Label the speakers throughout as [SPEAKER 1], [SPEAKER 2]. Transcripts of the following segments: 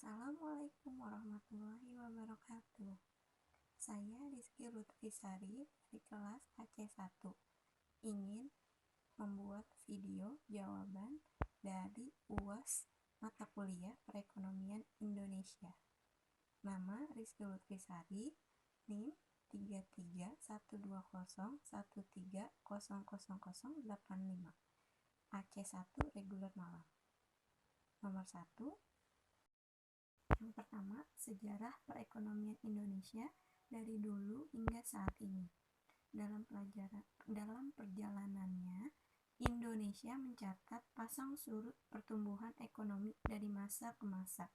[SPEAKER 1] Assalamualaikum warahmatullahi wabarakatuh. Saya Rizky Lutfisari dari kelas AC1 ingin membuat video jawaban dari UAS mata kuliah Perekonomian Indonesia. Nama Rizky Lutfisari, NIM 331201300085, AC1 reguler malam. Nomor 1. Yang pertama, sejarah perekonomian Indonesia dari dulu hingga saat ini. Dalam perjalanannya, Indonesia mencatat pasang surut pertumbuhan ekonomi dari masa ke masa,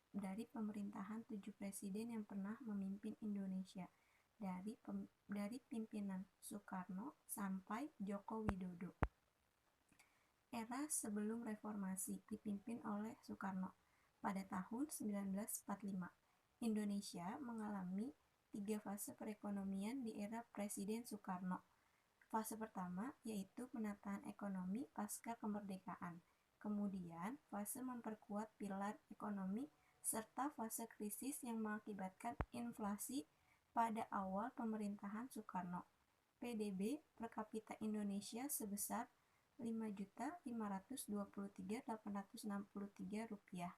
[SPEAKER 1] dari pemerintahan 7 presiden yang pernah memimpin Indonesia, dari pimpinan Soekarno sampai Joko Widodo. Era sebelum reformasi dipimpin oleh Soekarno. Pada tahun 1945, Indonesia mengalami 3 fase perekonomian di era Presiden Soekarno. Fase pertama yaitu penataan ekonomi pasca kemerdekaan. Kemudian, fase memperkuat pilar ekonomi serta fase krisis yang mengakibatkan inflasi pada awal pemerintahan Soekarno. PDB per kapita Indonesia sebesar Rp5.523.863.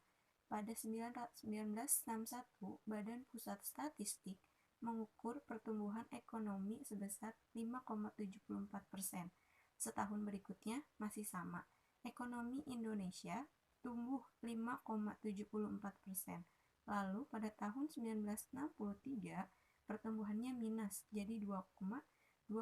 [SPEAKER 1] Pada 1961, Badan Pusat Statistik mengukur pertumbuhan ekonomi sebesar 5,74%. Setahun berikutnya masih sama. Ekonomi Indonesia tumbuh 5,74%. Lalu pada tahun 1963, pertumbuhannya minus jadi 2,24%.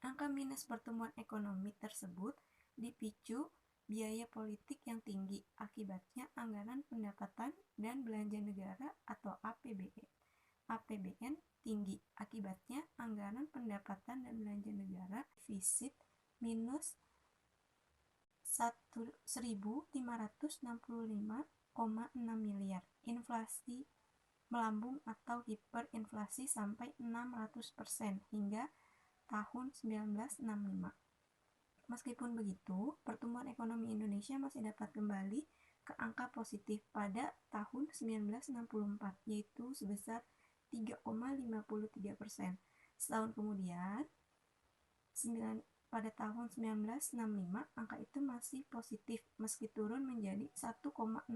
[SPEAKER 1] Angka minus pertumbuhan ekonomi tersebut dipicu biaya politik yang tinggi, akibatnya anggaran pendapatan dan belanja negara atau APBN tinggi, akibatnya anggaran pendapatan dan belanja negara defisit minus 1.565,6 miliar, inflasi melambung atau hiperinflasi sampai 600% hingga tahun 1965. Meskipun begitu, pertumbuhan ekonomi Indonesia masih dapat kembali ke angka positif pada tahun 1964, yaitu sebesar 3,53%. Setahun kemudian, pada tahun 1965, angka itu masih positif meski turun menjadi 1,08%.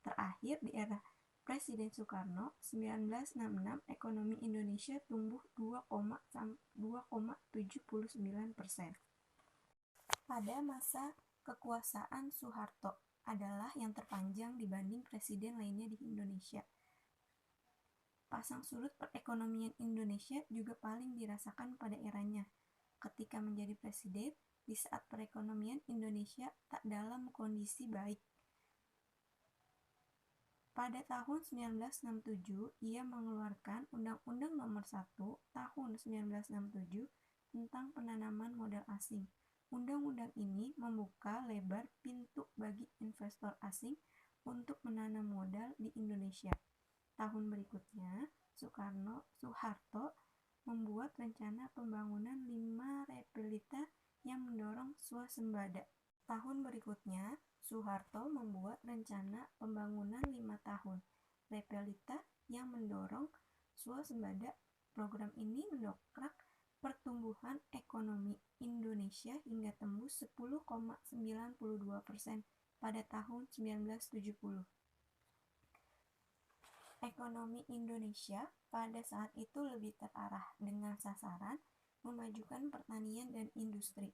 [SPEAKER 1] Terakhir di era Presiden Soekarno, 1966, ekonomi Indonesia tumbuh 2,79%. Pada masa kekuasaan Soeharto adalah yang terpanjang dibanding presiden lainnya di Indonesia. Pasang surut perekonomian Indonesia juga paling dirasakan pada eranya, ketika menjadi presiden di saat perekonomian Indonesia tak dalam kondisi baik. Pada tahun 1967, ia mengeluarkan Undang-Undang Nomor 1 Tahun 1967 tentang penanaman modal asing. Undang-undang ini membuka lebar pintu bagi investor asing untuk menanam modal di Indonesia. Tahun berikutnya, Soeharto membuat rencana pembangunan 5 repelita yang mendorong swasembada. Tahun berikutnya, Soeharto membuat rencana pembangunan 5 tahun repelita yang mendorong swasembada. Program ini mendongkrak pertumbuhan ekonomi Indonesia hingga tembus 10,92% pada tahun 1970. Ekonomi Indonesia pada saat itu lebih terarah dengan sasaran memajukan pertanian dan industri.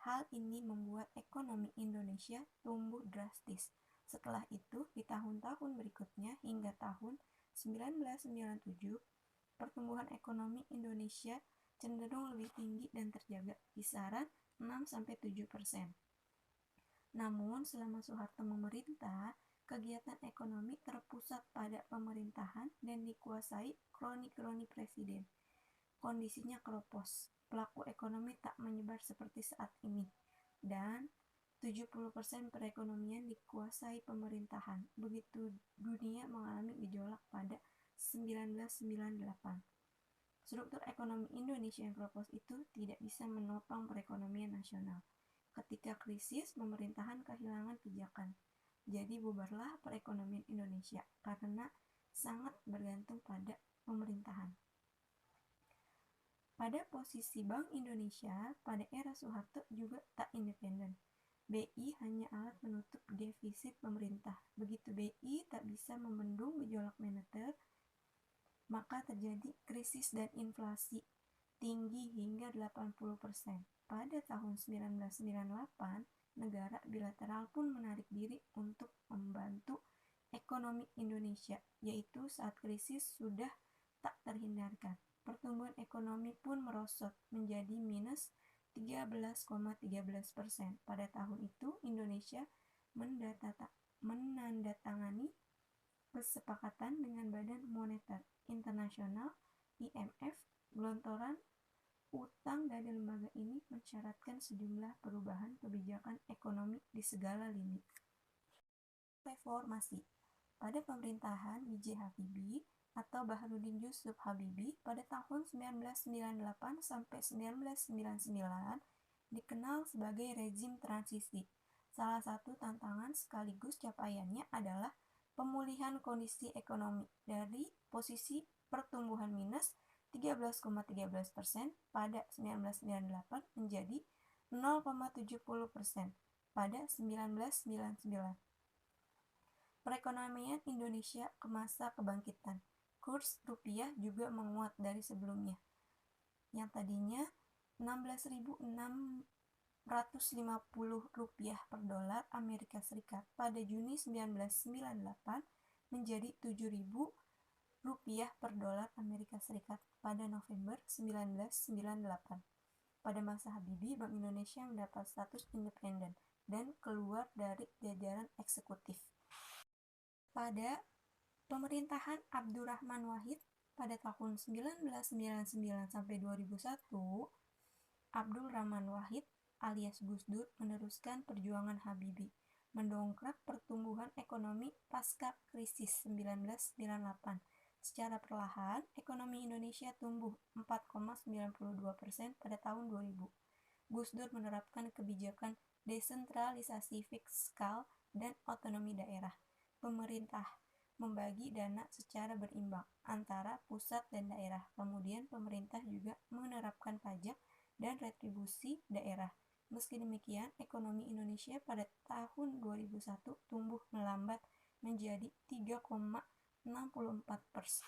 [SPEAKER 1] Hal ini membuat ekonomi Indonesia tumbuh drastis. Setelah itu, di tahun-tahun berikutnya hingga tahun 1997, pertumbuhan ekonomi Indonesia cenderung lebih tinggi dan terjaga kisaran 6-7%. Namun, selama Soeharto memerintah, kegiatan ekonomi terpusat pada pemerintahan dan dikuasai kroni-kroni presiden. Kondisinya keropos. Pelaku ekonomi tak menyebar seperti saat ini, dan 70% perekonomian dikuasai pemerintahan. Begitu dunia mengalami gejolak pada 1998. Struktur ekonomi Indonesia yang keropos itu tidak bisa menopang perekonomian nasional. Ketika krisis, pemerintahan kehilangan pijakan. Jadi bubarlah perekonomian Indonesia karena sangat bergantung pada pemerintahan. Pada posisi Bank Indonesia pada era Soeharto juga tak independen. BI hanya alat menutup defisit pemerintah. Begitu BI tak bisa membendung gejolak moneter, maka terjadi krisis dan inflasi tinggi hingga 80%. Pada tahun 1998, negara bilateral pun menarik diri untuk membantu ekonomi Indonesia, yaitu saat krisis sudah tak terhindarkan. Pertumbuhan ekonomi pun merosot menjadi minus 13,13%. Pada tahun itu, Indonesia menandatangani kesepakatan dengan Badan Moneter Internasional (IMF). Gelontoran utang dari lembaga ini mensyaratkan sejumlah perubahan kebijakan ekonomi di segala lini. Reformasi. Pada pemerintahan B.J. Habibie atau Baharudin Yusuf Habibie pada tahun 1998 sampai 1999 dikenal sebagai rezim transisi. Salah satu tantangan sekaligus capaiannya adalah pemulihan kondisi ekonomi dari posisi pertumbuhan minus 13,13% pada 1998 menjadi 0,70% pada 1999. Perekonomian Indonesia ke masa kebangkitan. Kurs rupiah juga menguat dari sebelumnya, yang tadinya 16.650 rupiah per dolar Amerika Serikat pada Juni 1998 menjadi 7.000 rupiah per dolar Amerika Serikat pada November 1998. Pada masa Habibie, Bank Indonesia mendapat status independen dan keluar dari jajaran eksekutif. Pada pemerintahan Abdurrahman Wahid pada tahun 1999 sampai 2001, Abdul Rahman Wahid alias Gus Dur meneruskan perjuangan Habibie, mendongkrak pertumbuhan ekonomi pasca krisis 1998. Secara perlahan, ekonomi Indonesia tumbuh 4,92% pada tahun 2000. Gus Dur menerapkan kebijakan desentralisasi fiskal dan otonomi daerah. Pemerintah membagi dana secara berimbang antara pusat dan daerah. Kemudian pemerintah juga menerapkan pajak dan retribusi daerah. Meski demikian, ekonomi Indonesia pada tahun 2001 tumbuh melambat menjadi 3,64%.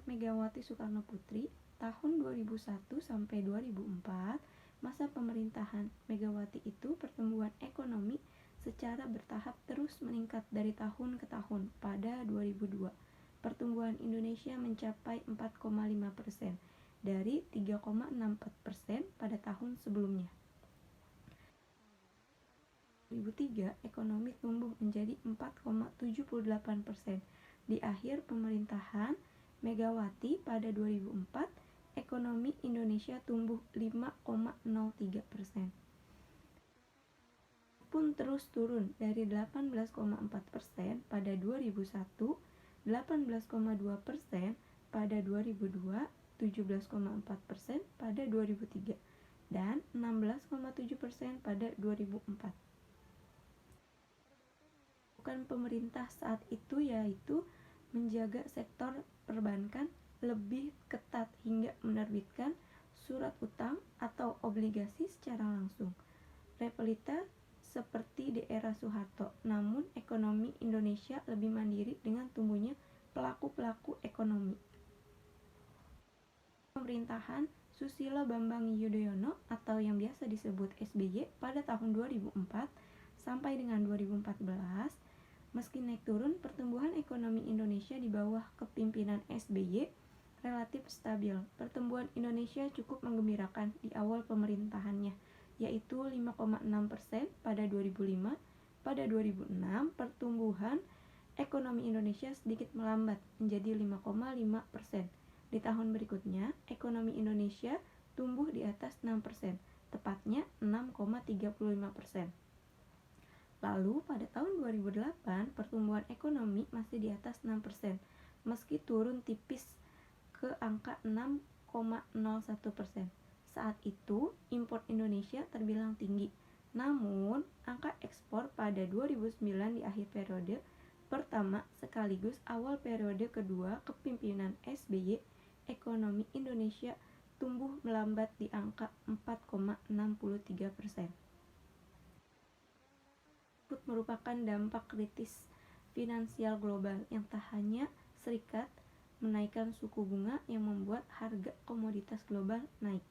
[SPEAKER 1] Megawati Soekarno Putri tahun 2001 sampai 2004, masa pemerintahan Megawati itu pertumbuhan ekonomi secara bertahap terus meningkat dari tahun ke tahun. Pada 2002, pertumbuhan Indonesia mencapai 4,5% dari 3,64% pada tahun sebelumnya. 2003, ekonomi tumbuh menjadi 4,78%. Di akhir pemerintahan Megawati pada 2004, ekonomi Indonesia tumbuh 5,03%. Pun terus turun dari 18,4% pada 2001, 18,2% pada 2002, 17,4% pada 2003, dan 16,7% pada 2004. Bukan pemerintah saat itu yaitu menjaga sektor perbankan lebih ketat hingga menerbitkan surat utang atau obligasi secara langsung. Repelita seperti di era Soeharto, namun ekonomi Indonesia lebih mandiri dengan tumbuhnya pelaku-pelaku ekonomi. Pemerintahan Susilo Bambang Yudhoyono atau yang biasa disebut SBY pada tahun 2004 sampai dengan 2014, meski naik turun, pertumbuhan ekonomi Indonesia di bawah kepemimpinan SBY relatif stabil. Pertumbuhan Indonesia cukup menggembirakan di awal pemerintahannya, yaitu 5,6% pada 2005. Pada 2006, pertumbuhan ekonomi Indonesia sedikit melambat menjadi 5,5%. Di tahun berikutnya, ekonomi Indonesia tumbuh di atas 6%, tepatnya 6,35%. Lalu pada tahun 2008, pertumbuhan ekonomi masih di atas 6%, meski turun tipis ke angka 6,01%. Saat itu, impor Indonesia terbilang tinggi, Namun, angka ekspor pada 2009 di akhir periode pertama sekaligus awal periode kedua kepemimpinan SBY, ekonomi Indonesia tumbuh melambat di angka 4,63%. Merupakan dampak kritis finansial global yang tak hanya serikat menaikkan suku bunga yang membuat harga komoditas global naik.